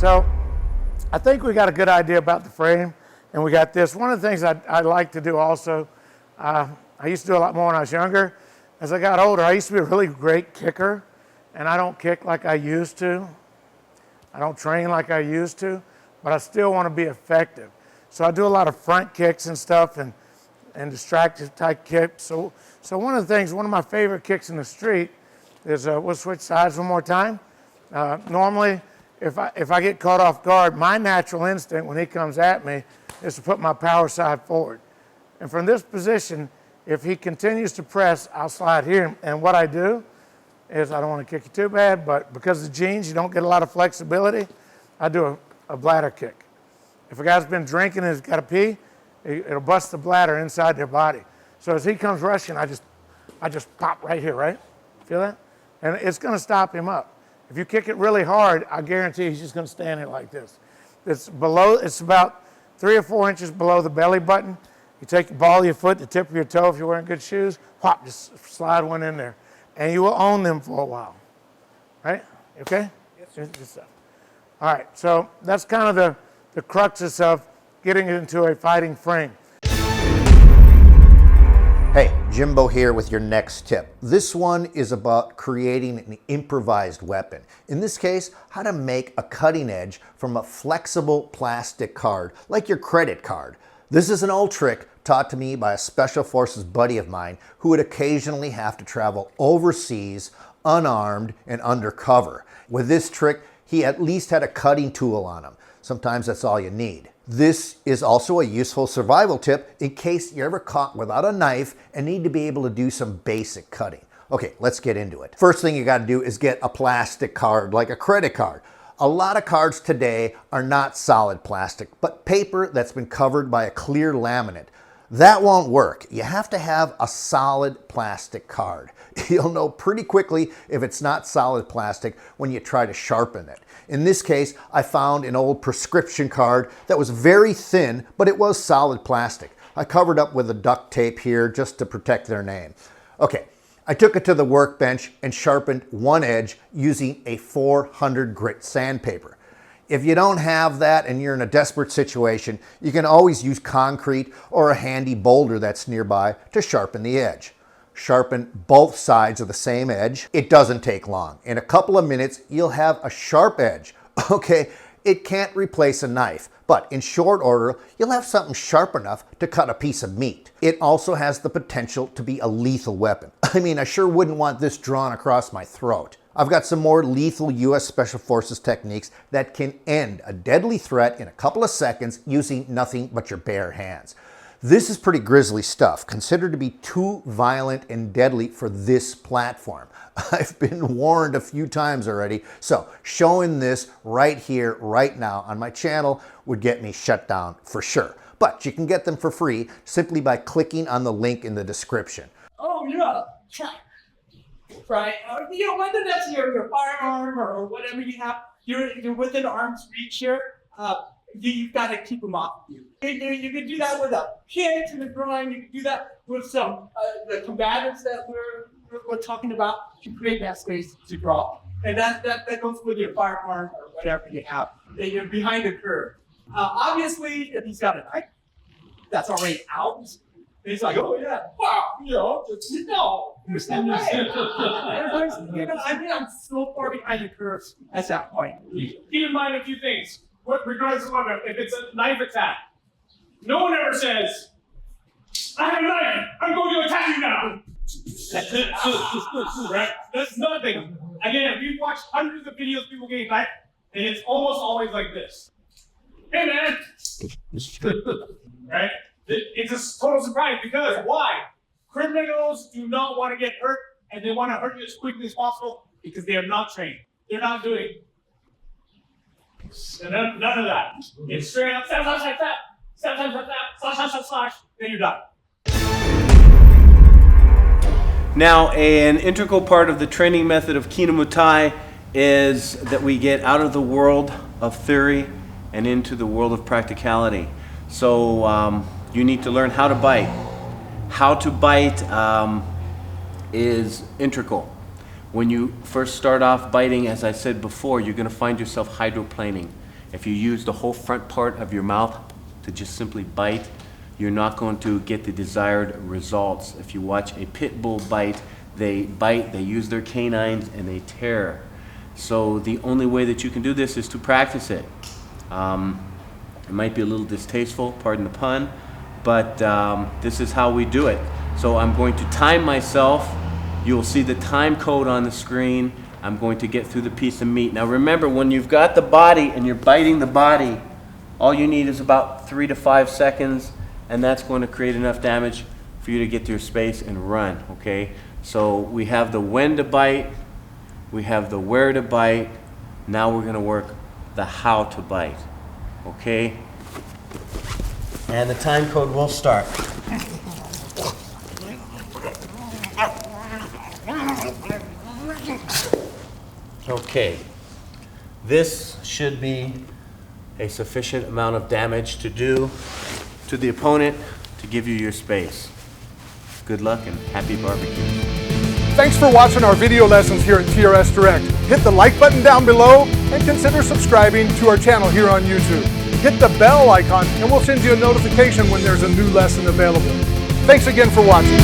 So I think we got a good idea about the frame, and we got this. One of the things I like to do also, I used to do a lot more when I was younger. As I got older, I used to be a really great kicker, and I don't kick like I used to. I don't train like I used to, but I still want to be effective. So I do a lot of front kicks and stuff, and distractive type kicks. So one of the things, one of my favorite kicks in the street is, we'll switch sides one more time. Normally, if I get caught off guard, my natural instinct when he comes at me is to put my power side forward. And from this position, if he continues to press, I'll slide here. And what I do is, I don't want to kick you too bad, but because of the jeans, you don't get a lot of flexibility. I do a bladder kick. If a guy's been drinking and has got to pee, it'll bust the bladder inside their body. So as he comes rushing, I just pop right here, right? Feel that? And it's going to stop him up. If you kick it really hard, I guarantee he's just going to stand there like this. It's about 3 or 4 inches below the belly button. You take the ball of your foot, the tip of your toe, if you're wearing good shoes, pop, just slide one in there. And you will own them for a while, right? Okay? Yes, sir. Good stuff. All right, so that's kind of the cruxus of getting it into a fighting frame. Hey, Jimbo here with your next tip. This one is about creating an improvised weapon. In this case, how to make a cutting edge from a flexible plastic card, like your credit card. This is an old trick taught to me by a Special Forces buddy of mine who would occasionally have to travel overseas, unarmed and undercover. With this trick, he at least had a cutting tool on him. Sometimes that's all you need. This is also a useful survival tip in case you're ever caught without a knife and need to be able to do some basic cutting. Okay, let's get into it. First thing you gotta do is get a plastic card, like a credit card. A lot of cards today are not solid plastic, but paper that's been covered by a clear laminate. That won't work. You have to have a solid plastic card. You'll know pretty quickly if it's not solid plastic when you try to sharpen it. In this case, I found an old prescription card that was very thin, but it was solid plastic. I covered up with a duct tape here just to protect their name. Okay, I took it to the workbench and sharpened one edge using a 400 grit sandpaper. If you don't have that and you're in a desperate situation, you can always use concrete or a handy boulder that's nearby to sharpen the edge. Sharpen both sides of the same edge. It doesn't take long. In a couple of minutes, you'll have a sharp edge. Okay, it can't replace a knife, but in short order, you'll have something sharp enough to cut a piece of meat. It also has the potential to be a lethal weapon. I mean, I sure wouldn't want this drawn across my throat. I've got some more lethal U.S. Special Forces techniques that can end a deadly threat in a couple of seconds using nothing but your bare hands. This is pretty grisly stuff, considered to be too violent and deadly for this platform. I've been warned a few times already, so showing this right here, right now on my channel would get me shut down for sure. But you can get them for free simply by clicking on the link in the description. Oh yeah, right. You know, whether that's your firearm or whatever you have, you're within arm's reach here. You've got to keep them off you. You can do that with a kick to the groin. You can do that with some the combatives that we're talking about to create that space to draw. And that goes with your firearm or whatever you have. You're behind the curve. Obviously, if he's got a knife that's already out, he's like, oh yeah, wow, you know, no. I mean, I'm so far behind the curve at that point. Keep in mind a few things. Regardless of whether, if it's a knife attack, no one ever says, I have a knife, I'm going to attack you now. Right? That's nothing. Again, we've watched hundreds of videos of people getting knifed, and it's almost always like this. Hey man! Right? It's a total surprise because why? Criminals do not want to get hurt, and they want to hurt you as quickly as possible because they are not trained. They're not doing it. So none of that. It's straight up, slash, then you're done. Now, an integral part of the training method of Kinamutai is that we get out of the world of theory and into the world of practicality. So you need to learn how to bite. How to bite is integral. When you first start off biting, as I said before, you're going to find yourself hydroplaning. If you use the whole front part of your mouth to just simply bite, you're not going to get the desired results. If you watch a pit bull bite, they use their canines, and they tear. So the only way that you can do this is to practice it. It might be a little distasteful, pardon the pun, but this is how we do it. So I'm going to time myself. You'll see the time code on the screen. I'm going to get through the piece of meat. Now remember, when you've got the body and you're biting the body, all you need is about 3 to 5 seconds, and that's going to create enough damage for you to get to your space and run, okay? So we have the when to bite, we have the where to bite. Now we're going to work the how to bite, okay? And the time code will start. Okay, this should be a sufficient amount of damage to do to the opponent to give you your space. Good luck and happy barbecue. Thanks for watching our video lessons here at TRS Direct. Hit the like button down below and consider subscribing to our channel here on YouTube. Hit the bell icon and we'll send you a notification when there's a new lesson available. Thanks again for watching.